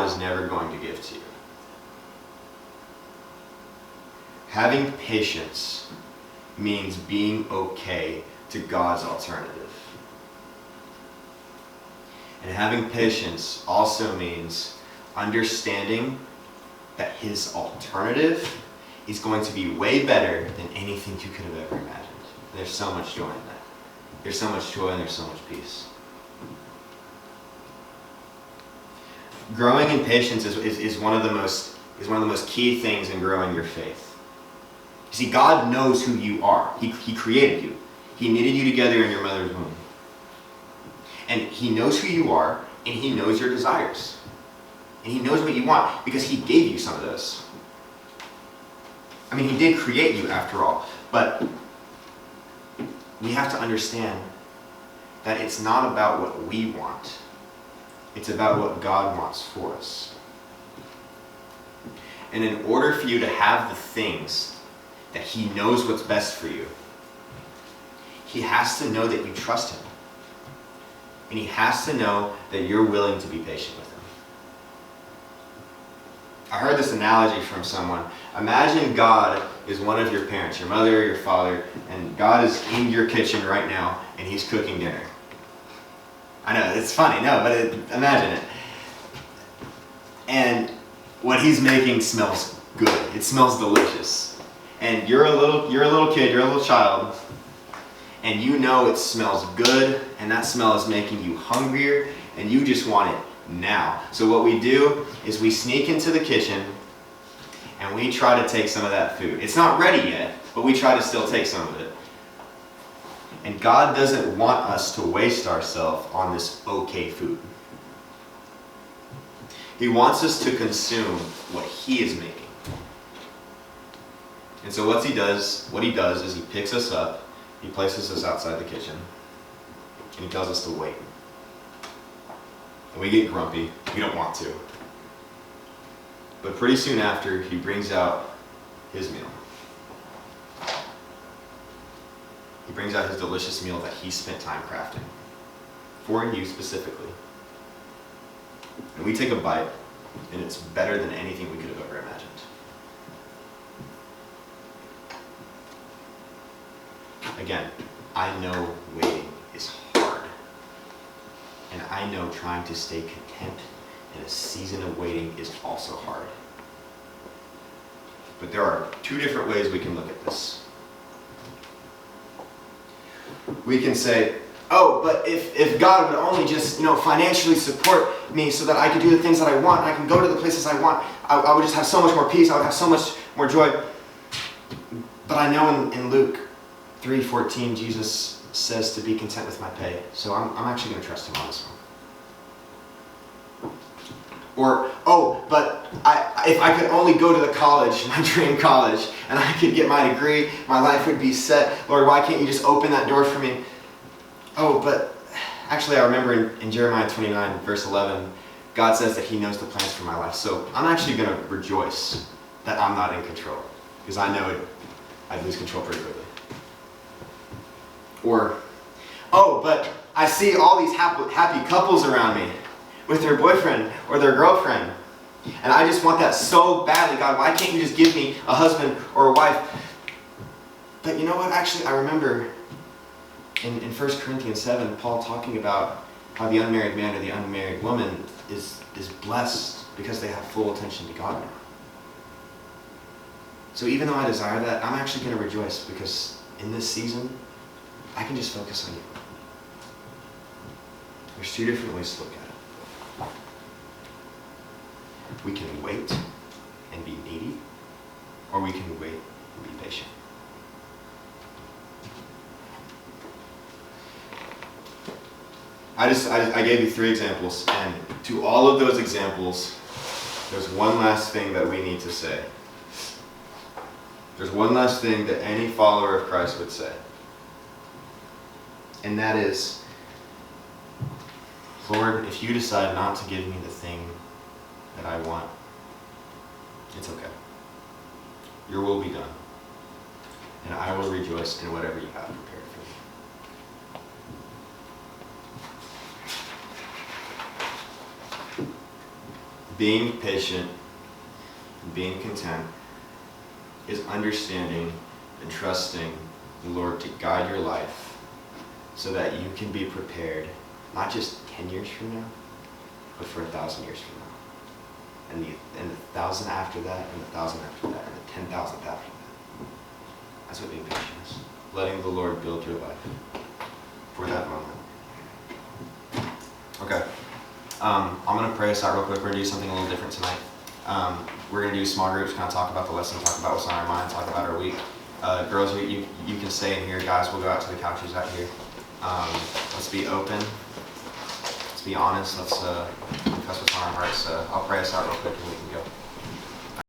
God is never going to give to you. Having patience means being okay to God's alternative. And having patience also means understanding that his alternative is going to be way better than anything you could have ever imagined. There's so much joy in that. There's so much joy and there's so much peace. Growing in patience is one of the most key things in growing your faith. You see, God knows who you are. He created you. He knitted you together in your mother's womb. And he knows who you are, and he knows your desires. And he knows what you want, because he gave you some of those. I mean, he did create you after all, but we have to understand that it's not about what we want. It's about what God wants for us. And in order for you to have the things that he knows what's best for you, he has to know that you trust him. And he has to know that you're willing to be patient with him. I heard this analogy from someone. Imagine God is one of your parents, your mother or your father, and God is in your kitchen right now and he's cooking dinner. I know, it's funny, no, but imagine it. And what he's making smells good. It smells delicious. And you're a little kid, you're a little child, and you know it smells good, and that smell is making you hungrier, and you just want it now. So what we do is we sneak into the kitchen, and we try to take some of that food. It's not ready yet, but we try to still take some of it. And God doesn't want us to waste ourselves on this okay food. He wants us to consume what he is making. And so what he does is he picks us up, he places us outside the kitchen, and he tells us to wait. And we get grumpy, we don't want to. But pretty soon after, he brings out his meal. He brings out his delicious meal that he spent time crafting. For you specifically. And we take a bite, and it's better than anything we could have ever imagined. Again, I know waiting is hard. And I know trying to stay content in a season of waiting is also hard. But there are two different ways we can look at this. We can say, oh, but if God would only just, financially support me so that I could do the things that I want, and I can go to the places I want, I would just have so much more peace, I would have so much more joy. But I know in Luke 3:14, Jesus says to be content with my pay. So I'm actually going to trust him on this one. Or, oh, but if I could only go to the college, my dream college, and I could get my degree, my life would be set. Lord, why can't you just open that door for me? Oh, but actually I remember in Jeremiah 29, verse 11, God says that he knows the plans for my life. So I'm actually going to rejoice that I'm not in control, because I know I'd lose control pretty quickly. Or, oh, but I see all these happy couples around me with their boyfriend or their girlfriend, and I just want that so badly. God, why can't you just give me a husband or a wife? But you know what? Actually, I remember in 1 Corinthians 7, Paul talking about how the unmarried man or the unmarried woman is blessed because they have full attention to God now. So even though I desire that, I'm actually going to rejoice, because in this season, I can just focus on you. There's two different ways to look at it. We can wait and be needy, or we can wait and be patient. I gave you 3 examples, and to all of those examples, there's one last thing that we need to say. There's one last thing that any follower of Christ would say. And that is, Lord, if you decide not to give me the thing that I want, it's okay. Your will be done. And I will rejoice in whatever you have prepared for me. Being patient, being content, is understanding and trusting the Lord to guide your life so that you can be prepared, not just 10 years from now, but for 1,000 years from now. And the 1,000 after that, and the 1,000 after that, and the 10,000th after that. That's what being patient is. Letting the Lord build your life for that moment. Okay. I'm going to pray us out real quick. We're going to do something a little different tonight. We're going to do small groups, kind of talk about the lesson, talk about what's on our mind, talk about our week. Girls, you can stay in here. Guys, we'll go out to the couches out here. Let's be open. Let's be honest. Let's confess what's on our hearts. I'll pray us out real quick and we can go.